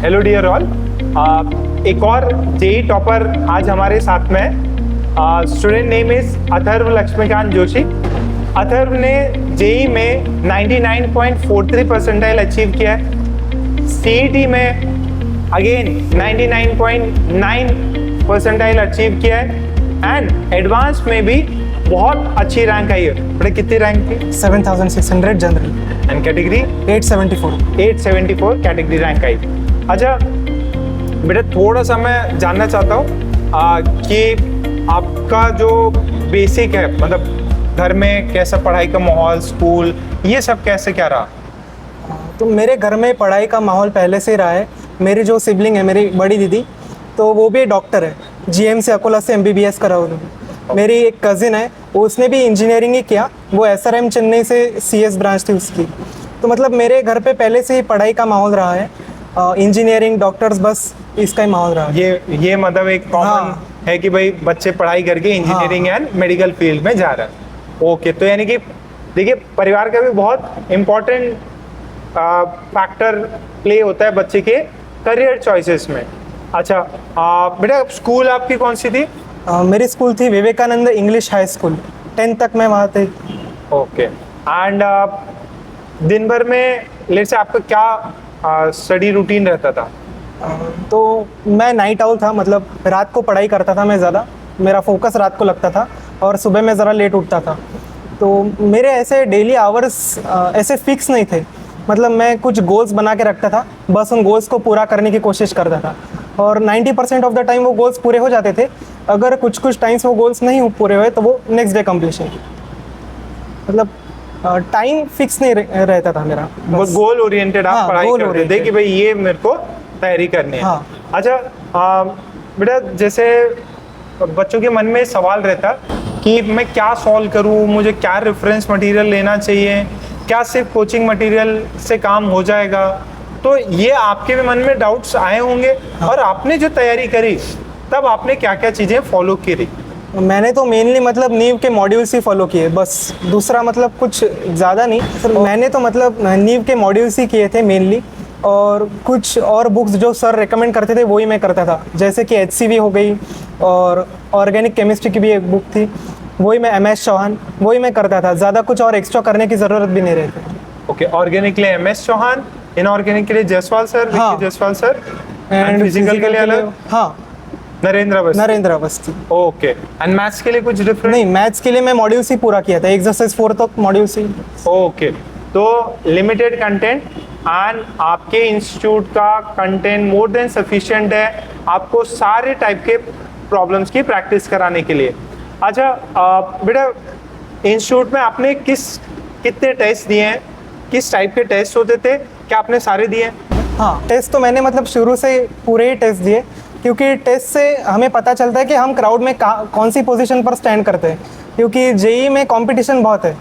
Hello dear all. एक और JEE topper आज हमारे साथ में है। Student name is Atharva Laxmikant Joshi. Atharva ने जेई में 99.43 परसेंटाइल अचीव किया है। सीईटी में अगेन 99.9 परसेंटाइल अचीव किया है एंड एडवांस में भी बहुत अच्छी रैंक आई है। बेटा कितनी रैंक थी? 7600 general and category 874 category rank आई। अच्छा बेटा, थोड़ा सा मैं जानना चाहता हूँ कि आपका जो बेसिक है, मतलब घर में कैसा पढ़ाई का माहौल, स्कूल, ये सब कैसे क्या रहा? तो मेरे घर में पढ़ाई का माहौल पहले से रहा है। मेरी जो सिबलिंग है, मेरी बड़ी दीदी, तो वो भी डॉक्टर है, जीएमसी अकोला से एमबीबीएस करा उन्होंने। मेरी एक कज़िन है, उसने भी इंजीनियरिंग ही किया, वो एसआरएम चेन्नई से सीएस ब्रांच थी उसकी। तो मतलब मेरे घर पे पहले से ही पढ़ाई का माहौल रहा है, इंजीनियरिंग, डॉक्टर्स, बस इसका ही माहौल रहा है। ये मतलब एक कॉमन है कि भाई बच्चे पढ़ाई करके इंजीनियरिंग एंड मेडिकल फील्ड में जा रहे हैं। ओके, तो यानी कि देखिए परिवार का भी बहुत इम्पोर्टेंट फैक्टर प्ले होता है बच्चे के करियर चॉइसेस में। अच्छा बेटा, स्कूल आपकी कौन सी थी? मेरी स्कूल थी Vivekananda English high school, 10th तक मैं वहाँ थे। ओके, एंड दिन भर में लेट्स से आपका क्या स्टडी रूटीन रहता था? तो मैं नाइट आउल था, मतलब रात को पढ़ाई करता था मैं ज़्यादा, मेरा फोकस रात को लगता था और सुबह मैं ज़रा लेट उठता था। तो मेरे ऐसे डेली आवर्स ऐसे फिक्स नहीं थे, मतलब मैं कुछ गोल्स बना के रखता था, बस उन गोल्स को पूरा करने की कोशिश करता था और 90% ऑफ द टाइम वो गोल्स पूरे हो जाते थे। अगर कुछ टाइम्स वो गोल्स नहीं पूरे हुए तो वो नेक्स्ट डे कंप्लीशन, मतलब टाइम फिक्स नहीं रहता था मेरा। गोल ओरिएंटेड आप पढ़ाई करते थे कि भाई ये मेरे को तैयारी करनी है। हाँ। अच्छा बेटा, जैसे बच्चों के मन में सवाल रहता कि मैं क्या सॉल्व करूं, मुझे क्या रेफरेंस मटेरियल लेना चाहिए, क्या सिर्फ कोचिंग मटेरियल से काम हो जाएगा? तो ये आपके भी मन में डाउट्स आए होंगे। हाँ। और आपने जो तैयारी करी तब आपने क्या क्या चीज़ें फॉलो करी? मैंने तो मेनली मतलब नीव के मॉड्यूल्स ही फॉलो किए, बस दूसरा मतलब कुछ ज़्यादा नहीं सर। मैंने तो मतलब नीव के मॉड्यूल्स ही किए थे मेनली, और कुछ और बुक्स जो सर रेकमेंड करते थे वही मैं करता था, जैसे कि HCV हो गई और ऑर्गेनिक केमिस्ट्री की भी एक बुक थी, वही मैं MS चौहान, वही मैं करता था। ज़्यादा कुछ और एक्स्ट्रा करने की ज़रूरत भी नहीं रहती। ओके, ऑर्गेनिक के लिए MS चौहान, इनऑर्गेनिक के लिए जायसवाल सर, हाँ। जायसवाल सर, एंड फिजिकल के लिए अलग, हाँ, Narendra Awasthi. Okay, and maths के लिए कुछ डिफरेंट? नहीं, मैथ्स के लिए मैं मॉड्यूल्स ही पूरा किया था, एक्सरसाइज 4 तक मॉड्यूल्स ही। ओके, तो लिमिटेड कंटेंट एंड आपके इंस्टीट्यूट का कंटेंट मोर देन सफिशिएंट है आपको सारे टाइप के प्रॉब्लम्स की प्रैक्टिस कराने के लिए। अच्छा बेटा, इंस्टीट्यूट में आपने कितने टेस्ट दिए हैं, किस टाइप के टेस्ट होते थे, क्या आपने सारे दिए? हाँ, टेस्ट तो मैंने मतलब शुरू से पूरे ही टेस्ट दिए, क्योंकि टेस्ट से हमें पता चलता है कि हम क्राउड में कौन सी पोजीशन पर स्टैंड करते हैं, क्योंकि जेई में कंपटीशन बहुत है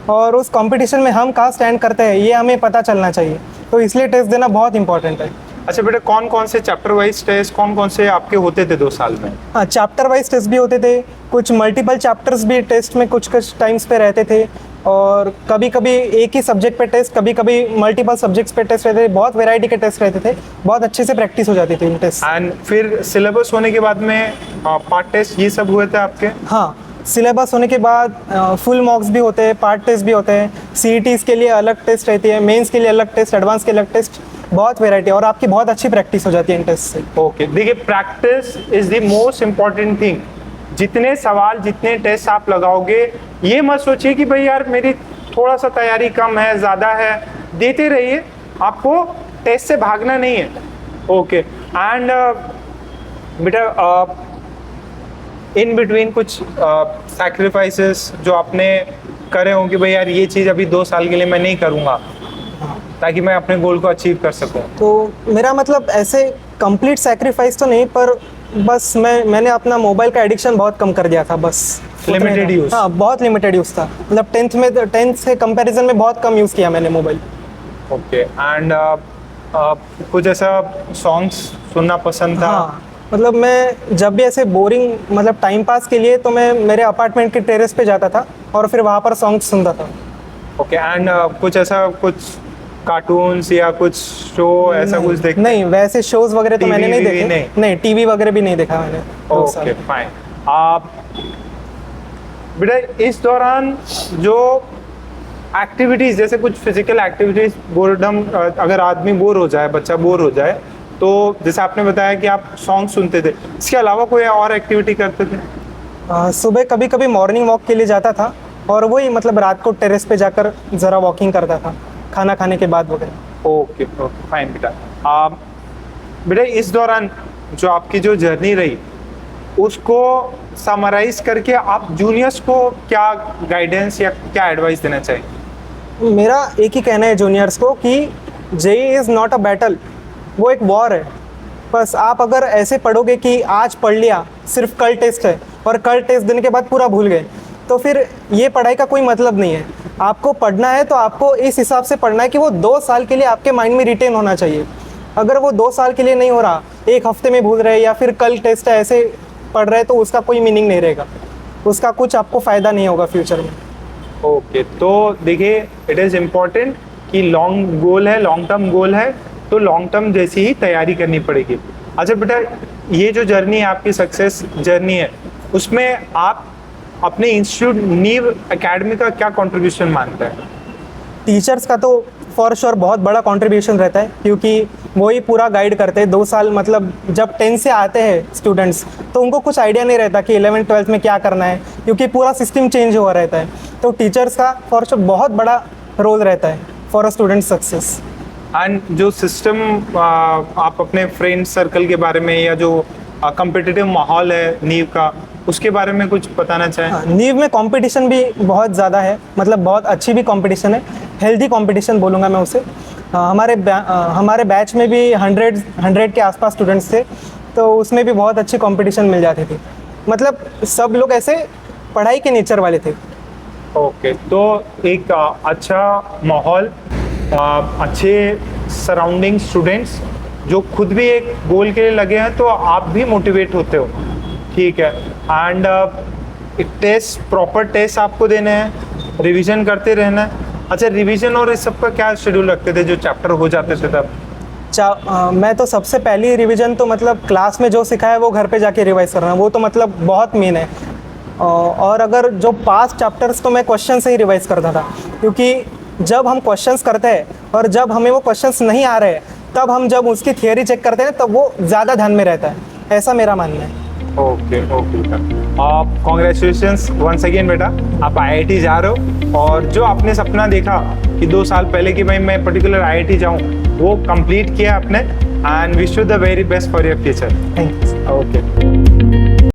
और उस कंपटीशन में हम कहाँ स्टैंड करते हैं ये हमें पता चलना चाहिए, तो इसलिए टेस्ट देना बहुत इंपॉर्टेंट है। अच्छा बेटा, कौन कौन से चैप्टर वाइज टेस्ट, कौन कौन से आपके होते थे 2 साल में? हाँ, चैप्टर वाइज टेस्ट भी होते थे, कुछ मल्टीपल चैप्टर्स भी टेस्ट में कुछ टाइम्स पे रहते थे, और कभी कभी एक ही सब्जेक्ट पे टेस्ट, कभी कभी मल्टीपल सब्जेक्ट्स पे टेस्ट रहते थे, बहुत वैरायटी के टेस्ट रहते थे, बहुत अच्छे से प्रैक्टिस हो जाती थी इन टेस्ट। एंड फिर सिलेबस होने के बाद में पार्ट टेस्ट ये सब हुए थे आपके? हाँ, सिलेबस होने के बाद फुल मॉक्स भी होते हैं, पार्ट टेस्ट भी होते हैं, सीईटीज़ के लिए अलग टेस्ट रहती है, मेंस के लिए अलग टेस्ट, एडवांस के अलग टेस्ट, बहुत वैरायटी, और आपकी बहुत अच्छी प्रैक्टिस हो जाती है इन टेस्ट से। ओके, देखिए practice is the most important thing. जितने सवाल, जितने टेस्ट आप लगाओगे, ये मत सोचिए कि भाई यार मेरी थोड़ा सा तैयारी कम है, ज़्यादा है, देते रहिए, आपको टेस्ट से भागना नहीं है। ओके, एंड बेटा इन बिटवीन कुछ सैक्रिफाइसेस जो आपने करे हों कि भाई यार ये चीज़ अभी 2 साल के लिए मैं नहीं करूँगा ताकि मैं अपने गोल को अचीव कर सकूँ? तो मेरा मतलब ऐसे कंप्लीट सैक्रिफाइस तो नहीं, पर बस मैंने अपना मोबाइल का एडिक्शन बहुत कम कर दिया था, बस लिमिटेड यूज़। हाँ, बहुत लिमिटेड यूज़ था, मतलब 10th से कंपैरिजन में बहुत कम यूज़ किया मैंने मोबाइल। ओके, एंड कुछ ऐसा सॉन्ग्स सुनना पसंद था? हाँ, मतलब मैं जब भी ऐसे बोरिंग, मतलब टाइम पास के लिए, तो मैं मेरे अपार्टमेंट के टेरेस पे जाता था और फिर वहाँ पर सॉन्ग्स सुनता था। ओके, एंड कुछ ऐसा कुछ कार्टून्स या कुछ शो ऐसा कुछ देखते नहीं, वैसे शोज वगैरह तो TV मैंने नहीं नहीं? देखे। नहीं, टीवी वगैरह भी नहीं देखा मैंने 2 साल। Okay fine. आप बेटा इस दौरान जो एक्टिविटीज जैसे कुछ फिजिकल एक्टिविटीज, बोर्डम, अगर आदमी बोर हो जाए, बच्चा बोर हो जाए, तो जैसे आपने बताया कि आप सॉन्ग सुनते थे, इसके अलावा कोई और एक्टिविटी करते थे? सुबह कभी कभी मॉर्निंग वॉक के लिए जाता था, और वही मतलब रात को टेरेस पे जाकर ज़रा वॉकिंग करता था खाना खाने के बाद वगैरह। ओके ओके फाइन बेटा। आप बेटा इस दौरान जो आपकी जो जर्नी रही उसको समराइज करके आप जूनियर्स को क्या गाइडेंस या क्या एडवाइस देना चाहिए? मेरा एक ही कहना है जूनियर्स को कि JEE is not a battle, वो एक वॉर है। बस आप अगर ऐसे पढ़ोगे कि आज पढ़ लिया, सिर्फ कल टेस्ट है और कल टेस्ट देने के बाद पूरा भूल गए, तो फिर ये पढ़ाई का कोई मतलब नहीं है। आपको पढ़ना है तो आपको इस हिसाब से पढ़ना है कि वो 2 साल के लिए आपके माइंड में रिटेन होना चाहिए। अगर वो 2 साल के लिए नहीं हो रहा, 1 हफ्ते में भूल रहे या फिर कल टेस्ट है ऐसे पढ़ रहे, तो उसका कोई मीनिंग नहीं रहेगा, उसका कुछ आपको फ़ायदा नहीं होगा फ्यूचर में। ओके तो देखिए, इट इज़ इम्पॉर्टेंट कि लॉन्ग गोल है, लॉन्ग टर्म गोल है, तो लॉन्ग टर्म जैसी ही तैयारी करनी पड़ेगी। अच्छा बेटा, ये जो जर्नी है आपकी, सक्सेस जर्नी है, उसमें आप अपने इंस्टीट्यूट नीव एकेडमी का क्या कंट्रीब्यूशन मानते हैं? टीचर्स का तो फॉर श्योर बहुत बड़ा कंट्रीब्यूशन रहता है, क्योंकि वही पूरा गाइड करते हैं 2 साल। मतलब जब 10 से आते हैं स्टूडेंट्स, तो उनको कुछ आइडिया नहीं रहता कि 11th 12th में क्या करना है, क्योंकि पूरा सिस्टम चेंज हुआ रहता है। तो टीचर्स का फॉर श्योर बहुत बड़ा रोल रहता है for a student success. And जो सिस्टम आप अपने फ्रेंड सर्कल के बारे में या जो कम्पिटिटिव माहौल है नीव का, उसके बारे में कुछ बताना चाहें? नीव में कंपटीशन भी बहुत ज़्यादा है, मतलब बहुत अच्छी भी कंपटीशन है, हेल्दी कंपटीशन बोलूँगा मैं उसे। हमारे बैच में भी 100 के आसपास स्टूडेंट्स थे, तो उसमें भी बहुत अच्छी कंपटीशन मिल जाती थी। मतलब सब लोग ऐसे पढ़ाई के नेचर वाले थे। ओके तो एक अच्छा माहौल, अच्छे सराउंडिंग, स्टूडेंट्स जो खुद भी एक गोल के लिए लगे हैं, तो आप भी मोटिवेट होते हो, ठीक है। एंड टेस्ट, प्रॉपर टेस्ट आपको देने हैं, रिवीजन करते रहना है। अच्छा, रिवीजन और इस सब का क्या शेड्यूल रखते थे जो चैप्टर हो जाते थे तब? मैं तो सबसे पहली रिवीजन तो मतलब क्लास में जो सिखाया है वो घर पे जाके रिवाइज करना, वो तो मतलब बहुत मेन है। और अगर जो पास्ट चैप्टर्स, तो मैं क्वेश्चन से ही रिवाइज करता था, क्योंकि जब हम क्वेश्चंस करते हैं और जब हमें वो क्वेश्चंस नहीं आ रहे, तब हम जब उसकी थियोरी चेक करते हैं तब वो ज़्यादा ध्यान में रहता है, ऐसा मेरा मानना है। ओके ओके बेटा, आप कॉन्ग्रेचुलेशंस वंस अगेन बेटा, आप आईआईटी जा रहे हो, और जो आपने सपना देखा कि 2 साल पहले कि भाई मैं पर्टिकुलर आईआईटी जाऊँ, वो कंप्लीट किया आपने। And wish you the very best for your future. Thank you. Okay.